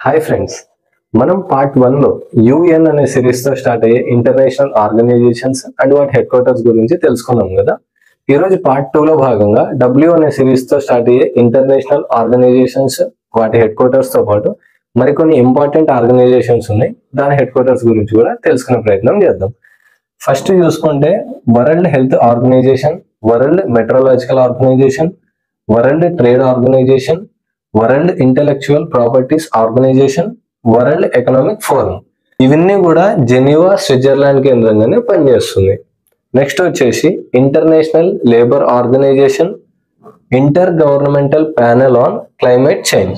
Hi friends, మనం part 1 లో UN అనే సిరీస్ తో స్టార్ట్ అయ్యే ఇంటర్నేషనల్ ఆర్గనైజేషన్స్ అండ్ వాటి హెడ్ క్వార్టర్స్ గురించి తెలుసుకున్నాం కదా. ఈ రోజు పార్ట్ 2 లో భాగంగా డబ్ల్యూ అనే సిరీస్ తో స్టార్ట్ అయ్యే ఇంటర్నేషనల్ ఆర్గనైజేషన్స్ వాటి హెడ్ క్వార్టర్స్ తో పాటు మరికొన్ని ఇంపార్టెంట్ ఆర్గనైజేషన్స్ ఉన్నాయి, దాని హెడ్ క్వార్టర్స్ గురించి కూడా తెలుసుకునే ప్రయత్నం చేద్దాం. ఫస్ట్ చూసుకుంటే world health organisation, world metrological organisation, world trade organisation, world intellectual properties organisation, world economic forum. ఇవన్నీ కూడా జెనీవా, స్విట్జర్లాండ్ కేంద్రంగానే పనిచేస్తుంది. నెక్స్ట్ వచ్చేసి international labour organisation, inter governmental panel on climate change.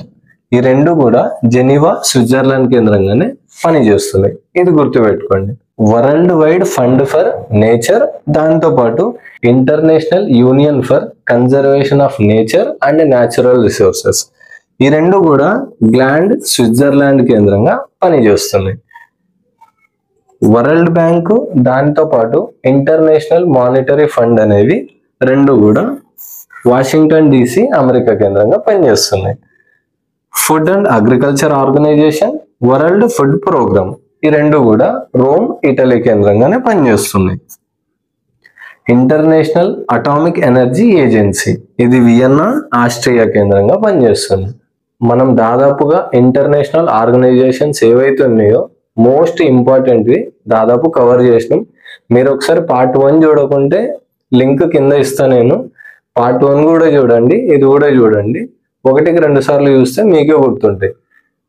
ఈ రెండు కూడా జెనీవా, స్విట్జర్లాండ్ కేంద్రంగానే పనిచేస్తున్నాయి. ఇది గుర్తుపెట్టుకోండి. World wide fund for nature, దాంతో పాటు international union for conservation of nature and natural resources. ఈ రెండు కూడా గ్లాండ్, స్విట్జర్లాండ్ కేంద్రంగా పనిచేస్తున్నాయి. వరల్డ్ బ్యాంకు, దాంతో పాటు ఇంటర్నేషనల్ మానిటరీ ఫండ్ అనేవి రెండు కూడా వాషింగ్టన్ DC, అమెరికా కేంద్రంగా పనిచేస్తున్నాయి. Food and agriculture organisation, world food programme, ఈ రెండు కూడా రోమ్, ఇటలీ కేంద్రంగానే పనిచేస్తున్నాయి. ఇంటర్నేషనల్ అటామిక్ ఎనర్జీ ఏజెన్సీ, ఇది వియన్నా, ఆస్ట్రియా కేంద్రంగా పనిచేస్తుంది. మనం దాదాపుగా ఇంటర్నేషనల్ ఆర్గనైజేషన్స్ ఏవైతే ఉన్నాయో మోస్ట్ ఇంపార్టెంట్వి దాదాపు కవర్ చేసినాం. మీరు ఒకసారి పార్ట్ 1 చూడకుంటే లింక్ కింద ఇస్తా నేను. పార్ట్ 1 కూడా చూడండి, ఇది కూడా చూడండి. 1-2 సార్లు చూస్తే మీకే గుర్తుంటాయి.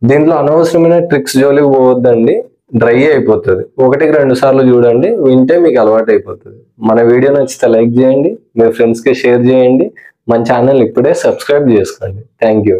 దీంట్లో అనవసరమైన ట్రిక్స్ జోలికి పోవద్దండి, డ్రై అయిపోతుంది. 1-2 సార్లు చూడండి, వింటే మీకు అలవాటు అయిపోతుంది. మన వీడియో నచ్చితే లైక్ చేయండి, మీ ఫ్రెండ్స్కి షేర్ చేయండి, మన ఛానల్ ఇప్పుడే సబ్స్క్రైబ్ చేసుకోండి. Thank you.